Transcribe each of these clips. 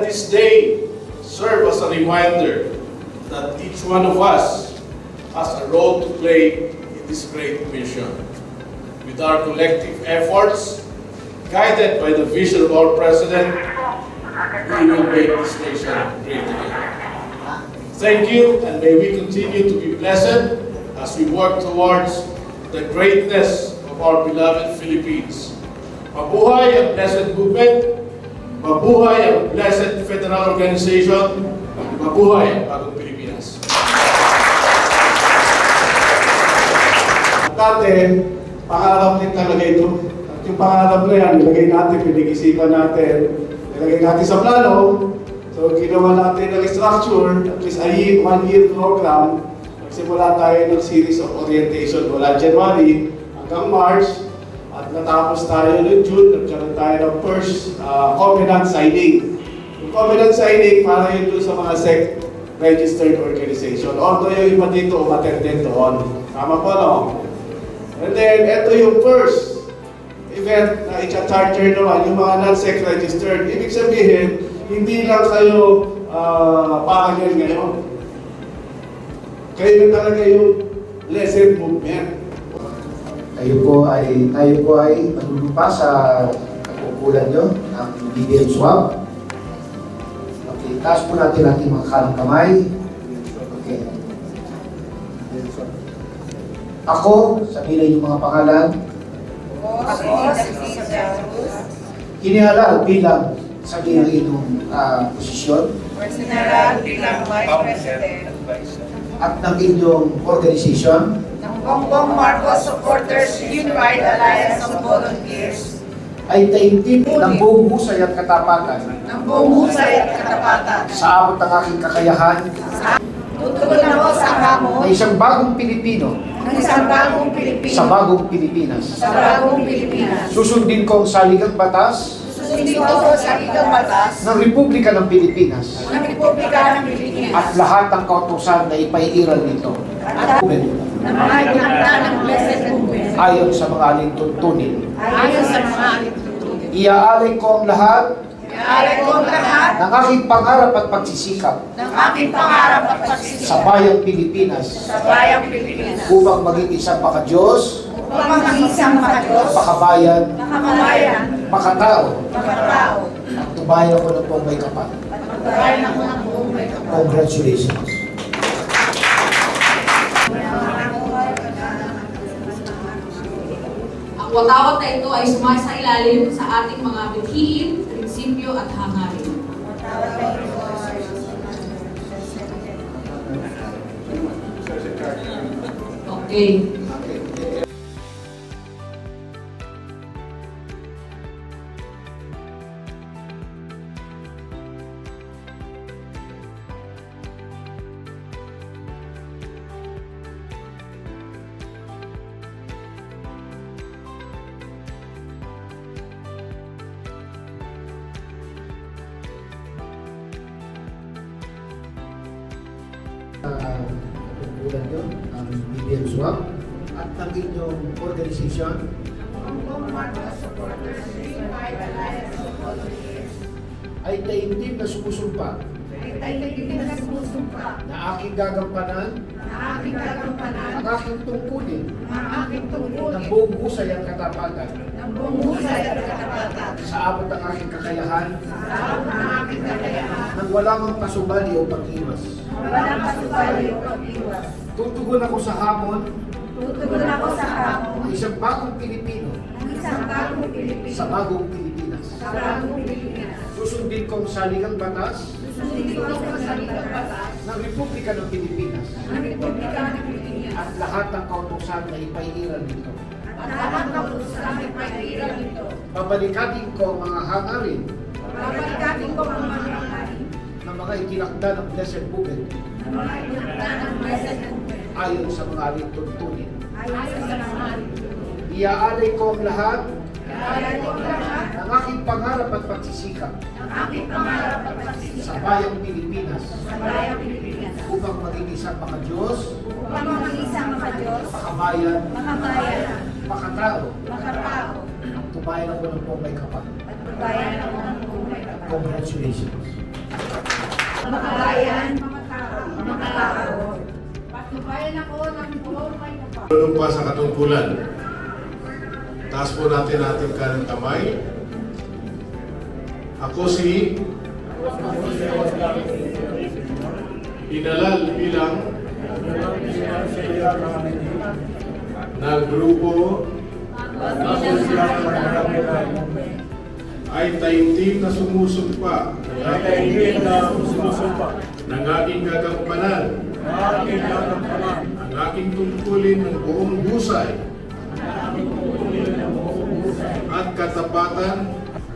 Let this day serve as a reminder that each one of us has a role to play in this great mission. With our collective efforts, guided by the vision of our President, we will make this nation great again. Thank you, and may we continue to be blessed as we work towards the greatness of our beloved Philippines. Mabuhay ang Blessed Movement, mabuhay ang Blessed Federal Organization, mabuhay ang Bagong Pilipinas. Dati, pangarap din talaga ito. At yung pangarap na yan, nilagay natin, pinag-isipan natin, nilagay natin sa plano. So, ginawa natin ng structure, at least a one-year program. Nagsimula tayo ng series of orientation mula January hanggang March. At natapos tayo noong June, nagkaroon tayo ng first covenant signing. Yung covenant signing, para yun doon sa mga registered organization. Although yung iba dito, umattend din doon. Tama po, no? And then, ito yung first event na i-charter naman, yung mga non-sec registered. Ibig sabihin, hindi lang kayo pakanyan ngayon. Kayo na talaga yung Blessed Movement. Tayo po ay manunumpa sa kakukulan nyo ng BBM swab. Okay, taas po natin ating mga kanang kamay. Okay. Ako, sabihin na yung mga pangalan. Ako, si Lisa Cruz. Hinihalal bilang sabihin ng inyong posisyon Personal bilang Vice President at ng inyong organisasyon ng Bongbong Marcos Supporters Unified Alliance of Volunteers ay taimtim ng buong husay at katapatan ng buong husay at katapatan. sa abot ng aking kakayahan Tutugon ako sa hamon na isang bagong Pilipino ng isang bagong Pilipino sa bagong Pilipinas. sa bagong Pilipinas. Susundin ko ang saligang batas Susundin ko sa ilang batas ng Republika ng Pilipinas ng Republika ng Pilipinas at lahat ng kautusan na ipaiiral nito at ng mga itinakda ng Blessed Movement ayon sa mga alintuntunin. ayon sa mga alintutulin. Iaalay ko ang lahat Iaalay ko ang lahat ng aking pangarap at pagsisikap ng aking pangarap at sa pagsisikap bayang Pilipinas sa bayang Pilipinas upang maging isang makadiyos, upang maging isang makadiyos, makabayan, makabayan, makatao, makatao, at tubayan ako ng buong may kapal. at magbayan ako ng buong may kapal. Congratulations. Ang watawat na ito ay sumasailalim sa ating mga bithiin, prinsipyo at hangarin. Okay. Kakukulan nyo ang BBM swab at ng inyong organisasyon Bongbong Marcos Supporters Unified Alliance of Volunteers ay taimtim na sumusumpa ay tayo na sumusumpa na aking gagampanan na aking gagampanan ang aking tungkulin ang aking ng tungkulin buong husay at katapatan ng buong husay at katapatan sa abot ng aking kakayahan sa abot ng aking kakayahan nang wala mang pasubali o pag-iwas. walang pasubali o pag-iwas. Tutugon ako sa hamon Tutugon ako sa hamon ng isang bagong Pilipino ng isang bagong Pilipino sa bagong Pilipinas. sa bagong Pilipinas. Susundin ko ang saligang batas Susundin ko ang saligang batas ng Republika ng Pilipinas ng Republika ng Pilipinas at lahat ng kautusan na ipaiiral nito. at lahat ng utusan ng pag-iiral nito. Babalikatin ko ang mga hangarin Babalikatin ko ang mga hangarin ng mga itinakda ng Blessed Movement ng mga itinakda ng Blessed Movement ayon sa mga alintuntunin. ayon sa mga alintutulin. Iaalay ko ang lahat Iaalay ko ang lahat ng aking pangarap at pagsisikap ng aking pangarap at sa pagsisikap bayang Pilipinas sa bayang Pilipinas upang maging isang makadiyos, upang maging isang makadiyos, makabayan, makabayan, makatao, makatao, at tubayan ako ng buong may kapal. at magbayan ako ng buong may kapal. Congratulations. makabayan, mga tao. Patnubayan ako ng buong may kapal. Panunumpa sa katungkulan. Taas po natin ating kanang kamay. Ako si Inalal bilang ng grupo ay taimtim na sumusumpa ng aking gagampanan ang aking tungkulin ng buong husay at katapatan.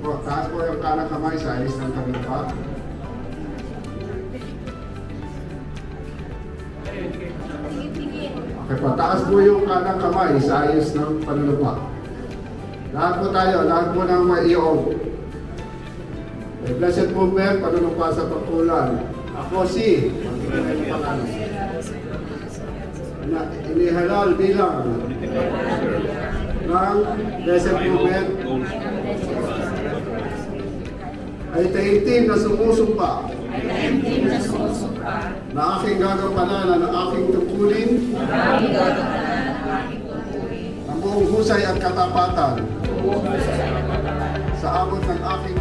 Taas po yung kanang kamay sa ayos ng panunumpa. Okay po, taas po yung kanang kamay sa ayos ng panunumpa. Lahat po tayo, lahat po ng maiiog. Blessed movement, panunumpa sa pagkulan. Ako si inihalal bilang ng blessed movement ay taimtim na sumusumpa na aking gagampanan ng aking tungkulin ng buong husay at katapatan sa abot ng aking